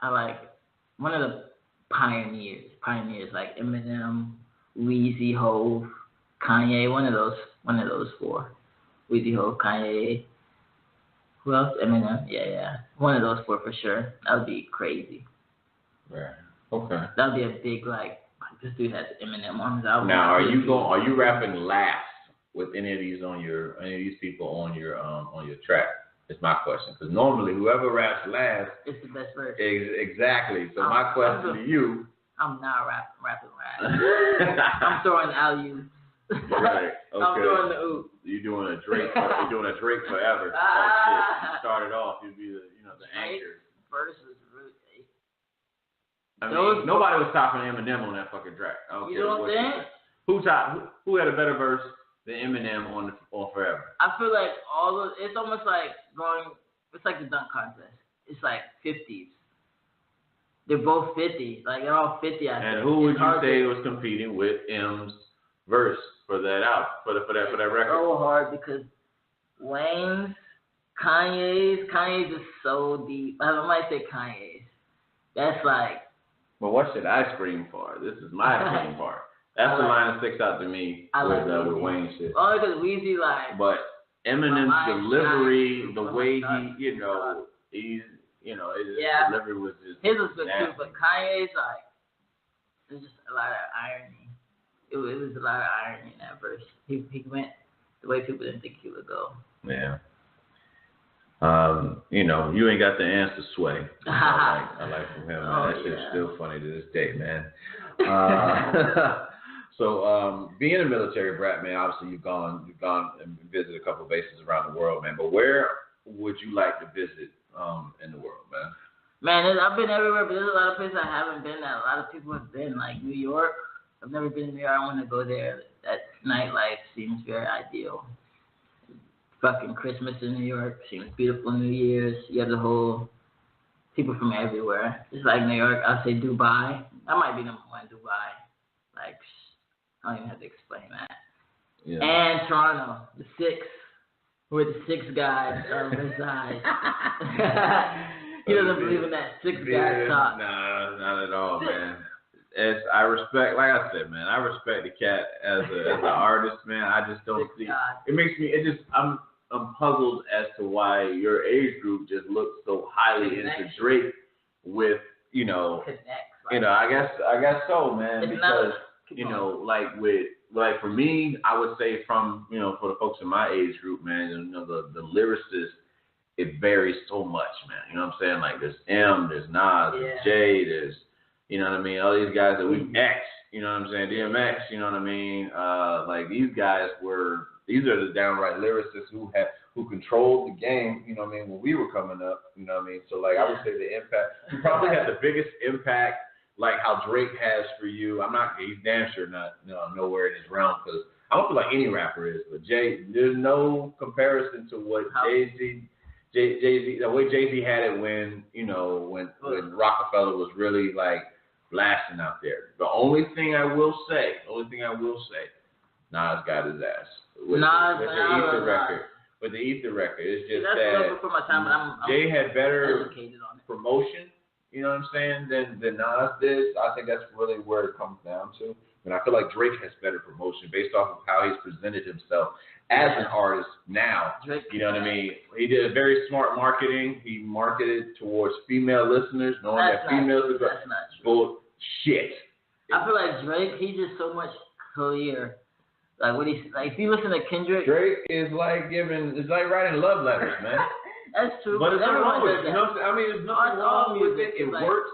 one of the pioneers like Eminem, Weezy, Hove, Kanye, one of those four. Weezy, Hove, Kanye. Who else? Eminem. Yeah. One of those four for sure. That would be crazy. Right. Okay. That would be a big this dude has Eminem on his album. Now, are you rapping last with any of these people on your track? Is my question. Because normally whoever raps last is the best verse. Exactly. So my question to you. I'm not rapping last. I'm throwing alley-oops. Right. Okay. I'm throwing the oop. You're doing a Drake forever. You started off, you'd be the anchor. Verse was really. Nobody was topping Eminem on that fucking track. You don't think? Who had a better verse than Eminem on Forever? I feel like it's almost like it's like the dunk contest. It's like 50s. They're both 50. They're all 50. And who would you say was competing with M's verse for that album, for that record? So hard because Wayne's, Kanye's is so deep. I might say Kanye's. That's But what should I scream for? This is my scream part. That's the line that sticks out to me with Wayne's shit. Oh, because Weezy But Eminem's delivery, the way he you know, his Yeah. delivery was just His was good nasty. too, but Kanye's like, there's just a lot of irony. It was a lot of irony in that verse. He went the way people didn't think he would go. Yeah. You know, you ain't got the answer, Sway. I like from him, man. Oh, That shit's yeah. still funny to this day, man. So, being a military brat, man, obviously you've gone and visited a couple of bases around the world, man. But where would you like to visit in the world, man? Man, I've been everywhere, but there's a lot of places I haven't been that a lot of people have been, like New York. I've never been to New York. I want to go there. That nightlife seems very ideal. Fucking Christmas in New York seems beautiful. New Year's, you have the whole people from everywhere. Just like New York, I'll say Dubai. I might be number one in Dubai. Like, I don't even have to explain that. Yeah. And Toronto, the six, where the six guys reside. He doesn't believe in that six guy talk. Nah, not at all, man. As I respect, like I said, man, I respect the cat as an artist, man. I just don't see. It makes me. I'm puzzled as to why your age group just looks so highly into Drake with, you know, I guess so, man, because like for me, I would say from, you know, for the folks in my age group, man, you know, the lyricists, it varies so much, man. You know what I'm saying? Like there's M, there's Nas, there's Jay, there's, you know what I mean? All these guys that we've X, you know what I'm saying? DMX, you know what I mean? Like these guys these are the downright lyricists who controlled the game, you know what I mean, when we were coming up, you know what I mean? So like I would say the impact, you probably had the biggest impact, like how Drake has for you. He's damn sure not nowhere in his realm, because I don't feel like any rapper is, but there's no comparison to what Jay-Z, the way Jay-Z had it when Rockefeller was really like blasting out there. The only thing I will say, Nas got his ass. With the Ether record. With the Ether record. It's just that Jay had better promotion, you know what I'm saying, than Nas did. I think that's really where it comes down to. And I feel like Drake has better promotion based off of how he's presented himself as an artist now. You know what I mean? He did very smart marketing. He marketed towards female listeners, knowing that females are bullshit. I feel like Drake, he's just so much clear. Like if you listen to Kendrick, Drake is like writing love letters, man. That's true. But it's not wrong with it. You know what I'm saying? I mean, there's nothing wrong with it. It works.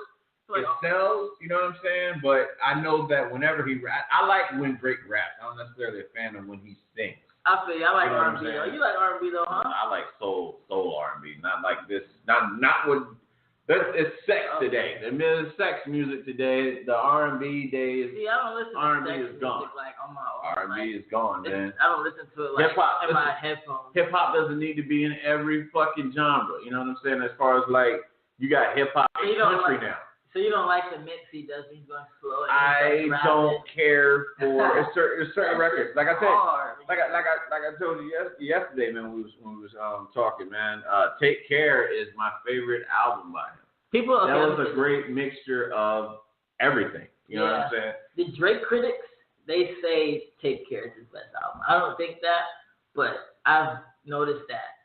It sells. You know what I'm saying? But I know that whenever he raps, I like when Drake raps. I'm not necessarily a fan of when he sings. I feel you. I like R&B though. You like R&B though, huh? I like soul R&B. Not like this. Not what. It's sex today. There's sex music today. The R&B days. See, I don't listen to R&B sex is gone. music like on my own. R&B is gone, man. I don't listen to it like hip-hop, in my headphones. Hip hop doesn't need to be in every fucking genre. You know what I'm saying? As far as like, you got hip hop and country now. So you don't like the mix he does? He's going slow. I don't care for certain records. Like I said, like I told you yesterday, man, when we was talking, man. Take Care is my favorite album by him. That was a great mixture of everything. You know what I'm saying? The Drake critics, they say Take Care is his best album. I don't think that, but I've noticed that.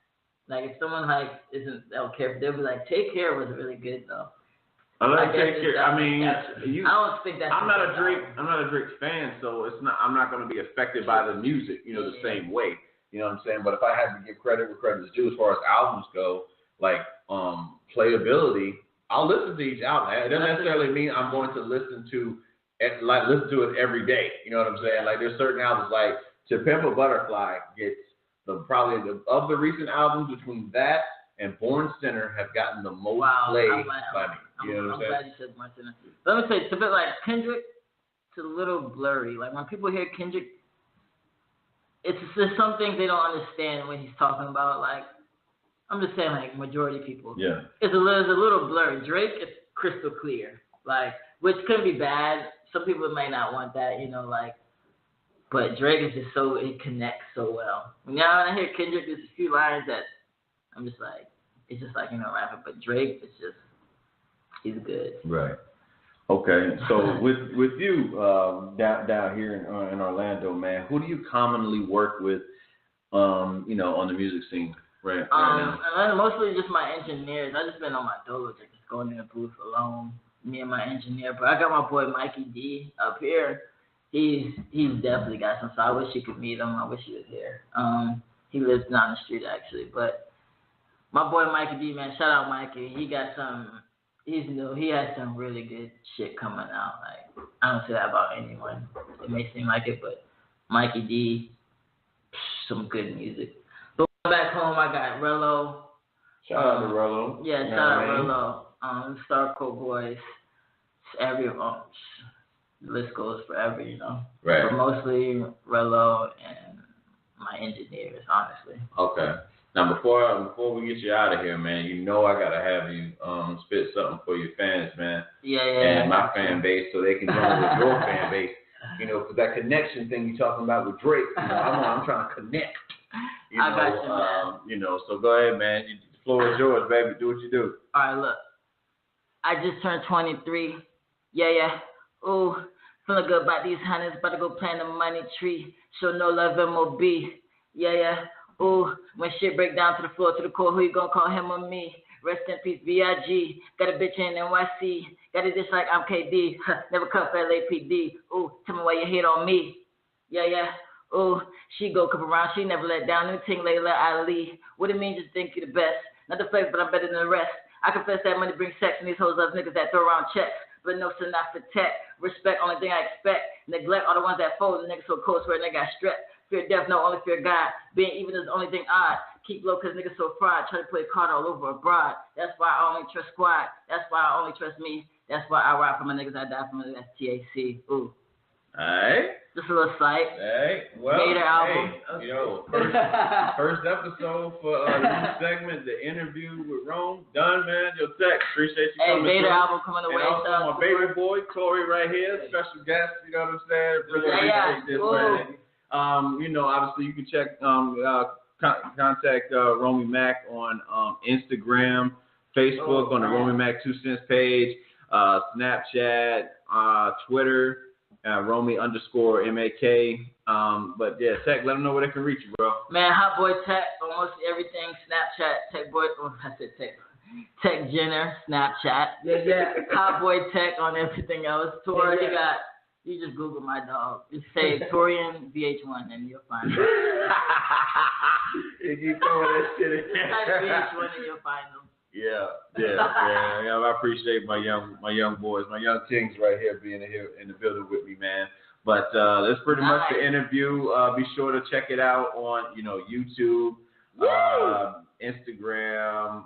Like if someone don't care, they'll be like, Take Care was really good though. I like Take Care. I mean, I don't think that's. I'm not a Drake fan, so I'm not going to be affected by the music, the same way. You know what I'm saying? But if I had to give credit where credit is due, as far as albums go, like playability, I'll listen to each album. It doesn't necessarily mean I'm going to listen to it every day. You know what I'm saying? Like there's certain albums, like To Pimp a Butterfly gets of the recent albums, between that and Born Sinner have gotten the most play by me. You know what I'm saying? Glad you said Born Sinner. Let me say, it's a bit like Kendrick. It's a little blurry. Like when people hear Kendrick, there's some things they don't understand when he's talking about. Like I'm just saying, like majority people. Yeah. It's a little blurry. Drake is crystal clear. Like, which could be bad. Some people may not want that, but Drake is just it connects so well. Now when I hear Kendrick, there's a few lines that I'm just like, it's just like, rapping. But Drake is just, he's good. Right. Okay. So with you down here in Orlando, man, who do you commonly work with, on the music scene Right. And mostly just my engineers. I just been on my dolo, just going in the booth alone, me and my engineer. But I got my boy Mikey D up here. He's definitely got some. So I wish you could meet him. I wish he was here. He lives down the street actually. But my boy Mikey D, man, shout out Mikey. He got some. He's new. He has some really good shit coming out. Like I don't say that about anyone. It may seem like it, but Mikey D, some good music. But back home, I got Rello. Shout out to Rello. Yeah, shout out Rello. Starco Boys. The list goes forever, you know. Right. But mostly Rello and my engineers, honestly. Okay. Now before we get you out of here, man, you know I gotta have you spit something for your fans, man. Yeah. And my fan base, so they can join with your fan base. You know, because that connection thing you're talking about with Drake, you know, I'm trying to connect. You know, I got you, man. You know, so go ahead, man. The floor is yours, baby. Do what you do. All right, look. I just turned 23. Yeah. Ooh, feeling good about these hundreds. About to go plant a money tree. Show no love, MOB. Yeah. Ooh, when shit break down to the floor, to the core, who you gonna call him or me? Rest in peace, B.I.G. Got a bitch in NYC. Got a dish like I'm KD. Never cut for LAPD. Ooh, tell me why you hate on me. Yeah. Ooh, she go come around. She never let down. New ting Layla Ali. What it mean? Just think you the best. Not the flavor, but I'm better than the rest. I confess that money brings sex, and these hoes love niggas that throw around checks. But no, so not for tech. Respect, only thing I expect. Neglect, all the ones that fold. The niggas so cold, swear nigga got strep. Fear death, no, only fear God. Being even is the only thing odd. Keep low, cause niggas so fried. Try to play a card all over abroad. That's why I only trust squad. That's why I only trust me. That's why I ride for my niggas, I die for my niggas. That's TAC. Ooh. Alright. Just a little sight. Hey, well, Made her album. Hey, yo, first episode for the new segment, the interview with Rome. Done, man. Yo, Teck, appreciate you coming. Hey, Made her album coming away. And also my baby boy, Corey, right here, special guest. You know what I'm saying? Really appreciate this, man. You know, obviously you can check, contact Romey-mak on Instagram, Facebook, on the Romey-mak 2 Cents page, Snapchat, Twitter. Romy_MAK. But yeah, Teck, let them know where they can reach you, bro. Man, Hot Boy Teck on most everything. Snapchat, Teck Boy. Oh, I said Teck. Teck Jenner, Snapchat. Yeah. Hot Boy Teck on everything else. Tori, you just Google my dog. Just say Torian VH1 and you'll find him. You keep throwing that shit in. Type VH1 and you'll find him. Yeah. I appreciate my young boys, my young kings right here being here in the building with me, man. But that's pretty much the interview. Be sure to check it out on, YouTube, Instagram.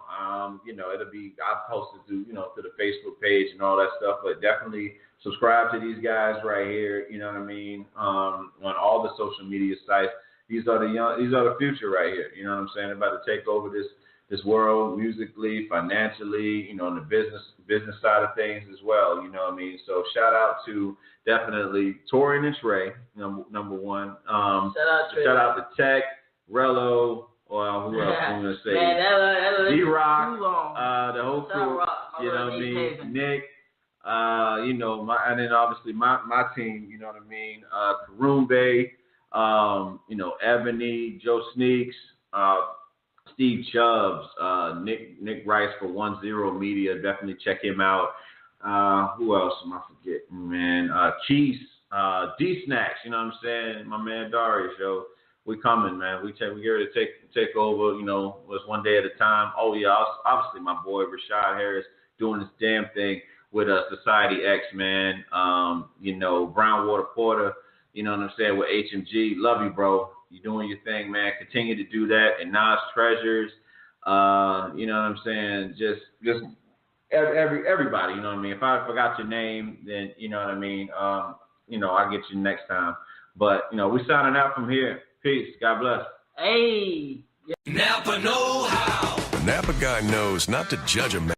It'll be I'll post it to to the Facebook page and all that stuff. But definitely subscribe to these guys right here. You know what I mean? On all the social media sites. These are the future right here. You know what I'm saying? They're about to take over this world musically, financially, on the business side of things as well, you know what I mean? So shout out to definitely Torian and Trey, number one. Shout out to Teck, Rello, who else I'm gonna say? D-Rock, the whole crew, you know what I mean? Nick, and then obviously my team, you know what I mean? Karumbe, Ebony, Joe Sneaks, Steve Chubbs, Nick Rice for 10 Media. Definitely check him out. Who else am I forgetting, man? Cheese, D-Snacks, you know what I'm saying? My man Darius, yo. We coming, man. We here to take over, was one day at a time. Oh, yeah, obviously my boy Rashad Harris doing this damn thing with Society X, man. Brownwater Porter, you know what I'm saying, with HMG. Love you, bro. You're doing your thing, man. Continue to do that. And Nas Treasures, you know what I'm saying? Just everybody, you know what I mean? If I forgot your name, then you know what I mean? I'll get you next time. But, we signing out from here. Peace. God bless. Hey. Napa know how. The Napa guy knows not to judge a man.